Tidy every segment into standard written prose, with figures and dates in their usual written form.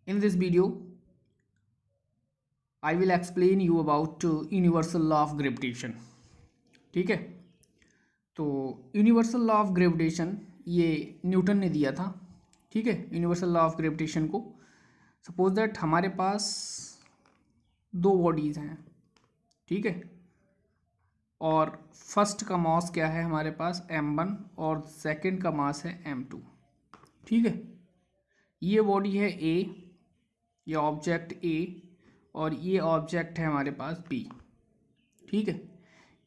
In this video, I will explain you about universal law of gravitation. ठीक है, तो universal law of gravitation ये Newton ने दिया था. ठीक है, यूनिवर्सल लॉ ऑफ ग्रेविटेशन को सपोज दैट हमारे पास दो बॉडीज़ हैं. ठीक है, और फर्स्ट का मास क्या है हमारे पास m1 और सेकंड का मास है m2. ठीक है, ये बॉडी है A, ये ऑब्जेक्ट A और ये ऑब्जेक्ट है हमारे पास B. ठीक है,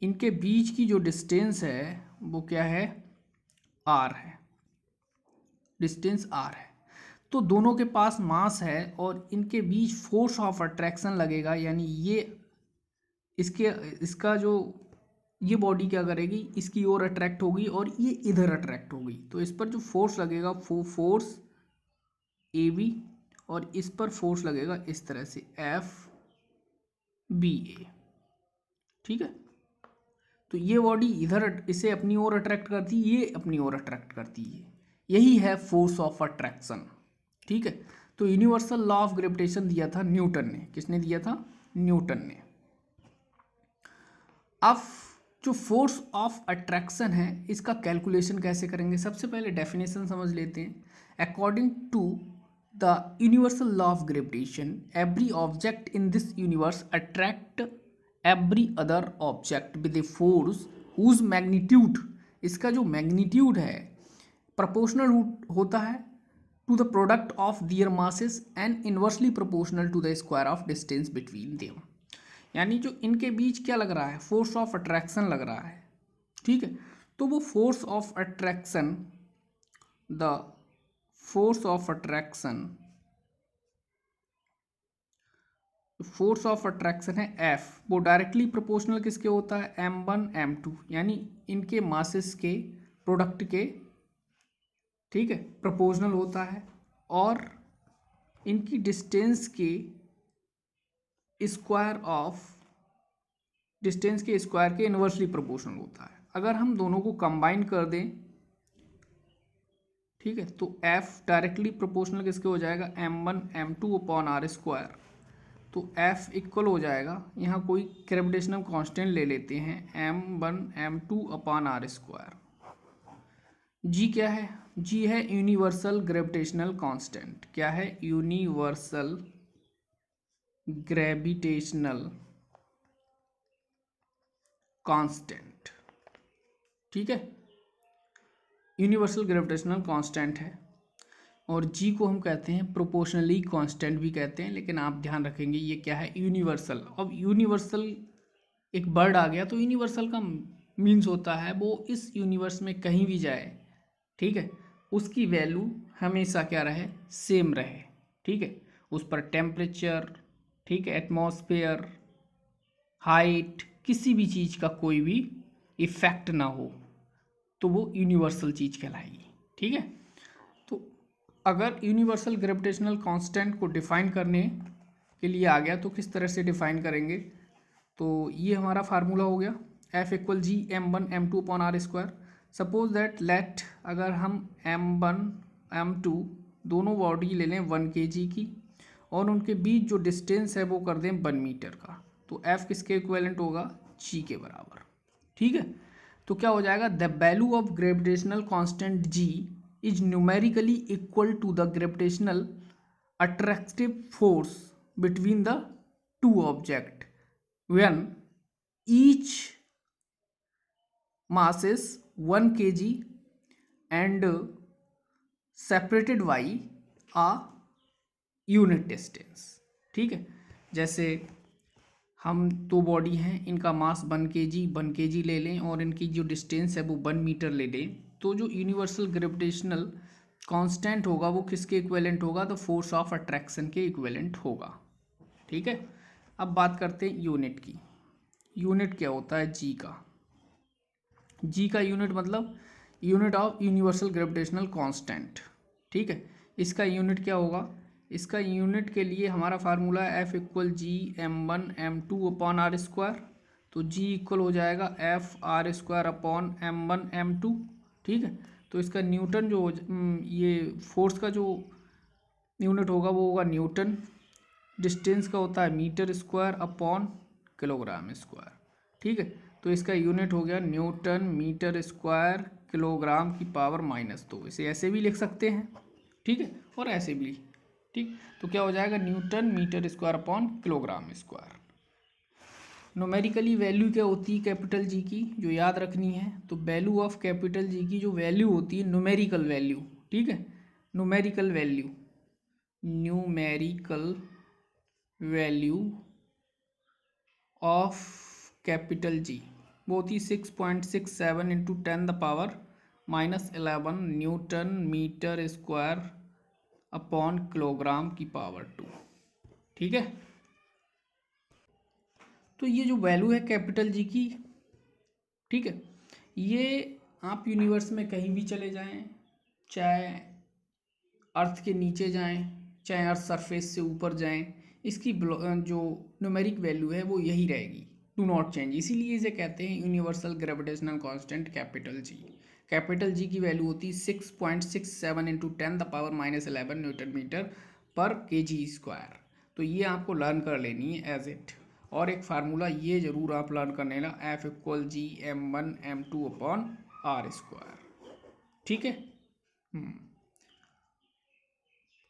इनके बीच की जो डिस्टेंस है वो क्या है, R है. डिस्टेंस R है. तो दोनों के पास मास है और इनके बीच फोर्स ऑफ अट्रैक्शन लगेगा. यानी ये इसका जो ये बॉडी क्या करेगी, इसकी ओर अट्रैक्ट होगी और ये इधर अट्रैक्ट होगी. तो इस पर जो फोर्स लगेगा वो फोर्स AB और इस पर फोर्स लगेगा इस तरह से FBA. ठीक है, तो ये बॉडी इधर इसे अपनी ओर अट्रैक्ट करती है, ये अपनी ओर अट्रैक्ट करती है. यही है फोर्स ऑफ अट्रैक्शन. ठीक है, तो यूनिवर्सल लॉ ऑफ ग्रेविटेशन दिया था न्यूटन ने. किसने दिया था? न्यूटन ने. अब जो फोर्स ऑफ अट्रैक्शन है इसका कैलकुलेशन कैसे करेंगे, सबसे पहले डेफिनेशन समझ लेते हैं. According to the universal law of gravitation, every object in this universe attract every other object with a force whose magnitude, इसका जो मैग्नीट्यूड है प्रोपोर्शनल होता है to the product of their masses and inversely proportional to the square of distance between them. यानी जो इनके बीच क्या लग रहा है, फोर्स ऑफ अट्रैक्शन लग रहा है. ठीक है, तो वो force of attraction, the force of attraction, force of attraction है F, वो डायरेक्टली प्रोपोर्शनल किसके होता है, m1 m2, यानी इनके मासेस के प्रोडक्ट के. ठीक है, प्रोपोर्शनल होता है और इनकी डिस्टेंस के स्क्वायर के इन्वर्सली प्रोपोर्शनल होता है. अगर हम दोनों को कंबाइन कर दें, ठीक है, तो F डायरेक्टली प्रोपोर्शनल किसके हो जाएगा, m1 m2 upon r square. तो F इक्वल हो जाएगा, यहाँ कोई ग्रेविटेशनल कांस्टेंट ले लेते हैं, m1 m2 upon r square. G क्या है? G है यूनिवर्सल ग्रेविटेशनल कांस्टेंट. क्या है? Universal gravitational constant. ठीक है, यूनिवर्सल ग्रेविटेशनल कांस्टेंट है. और G को हम कहते हैं प्रोपोर्शनली कांस्टेंट भी कहते हैं, लेकिन आप ध्यान रखेंगे ये क्या है, यूनिवर्सल. अब यूनिवर्सल एक वर्ड आ गया, तो यूनिवर्सल का मीन्स होता है वो इस यूनिवर्स में कहीं भी जाए, ठीक है, उसकी वैल्यू हमेशा क्या रहे, सेम रहे. ठीक है, उस पर टेम्परेचर, ठीक है, एटमॉस्फेयर, हाइट, किसी भी चीज़ का कोई भी इफेक्ट ना हो, तो वो यूनिवर्सल चीज़ कहलाएगी. ठीक है, तो अगर यूनिवर्सल ग्रेविटेशनल कांस्टेंट को डिफाइन करने के लिए आ गया तो किस तरह से डिफाइन करेंगे, तो ये हमारा फार्मूला हो गया, F equal G m1 m2 upon r square. Suppose that let अगर हम m1 m2 दोनों बॉडी ले लें 1 kg की और उनके बीच जो डिस्टेंस है वो कर दें 1 मीटर का, तो F किसके इक्विवेलेंट होगा, G के बराबर. ठीक है, तो क्या हो जाएगा, the value of gravitational constant G is numerically equal to the gravitational attractive force between the two object when each mass is 1 kg and separated by a unit distance. ठीक है, जैसे हम दो बॉडी हैं, इनका मास 1 kg ले लें और इनकी जो डिस्टेंस है वो 1 मीटर ले लें, तो जो यूनिवर्सल ग्रेविटेशनल कांस्टेंट होगा वो किसके इक्विवेलेंट होगा, तो फोर्स ऑफ अट्रैक्शन के इक्विवेलेंट होगा. ठीक है, अब बात करते हैं यूनिट की. यूनिट क्या होता है, G का. G का यूनिट मतलब unit of universal gravitational constant. ठीक है, इसका यूनिट क्या होगा, इसका यूनिट के लिए हमारा फार्मूला है F equal G m1 m2 upon r square. तो G इक्वल हो जाएगा F are square upon m1 m2. ठीक है, तो इसका न्यूटन जो ये फोर्स का जो यूनिट होगा वो होगा न्यूटन, डिस्टेंस का होता है metre square upon kilogram square. ठीक है, तो इसका यूनिट हो गया न्यूटन मीटर स्क्वायर किलोग्राम की पावर -2। इसे ऐसे भी लिख सकते हैं, ठीक है, और ऐसे भी। ठीक, तो क्या हो जाएगा newton metre square upon kilogram square. Numerically value क्या होती है कैपिटल जी की, जो याद रखनी है, तो वैल्यू ऑफ कैपिटल जी की जो वैल्यू होती है न्यूमेरिकल वैल्यू, ठीक है, numerical value, numerical value of capital G वो होती है 6.67 into 10⁻⁻11 newton metre square upon kilogram की पावर 2। ठीक है, तो ये जो वैल्यू है कैपिटल जी की, ठीक है, ये आप यूनिवर्स में कहीं भी चले जाएं, चाहे अर्थ के नीचे जाएं, चाहे अर्थ सरफेस से ऊपर जाएं, इसकी जो न्यूमेरिक वैल्यू है वो यही रहेगी, डू नॉट चेंज। इसीलिए इसे कहते हैं universal gravitational constant capital G. Capital G की वैल्यू होती है 6.67 इंटू 10⁻⁻11 न्यूटन मीटर पर केजी स्क्वायर। तो ये आपको लर्न कर लेनी है एज इट। और एक फार्मूला ये जरूर आप लर्न कर लेना, F=G m1 m2 upon r square. ठीक है।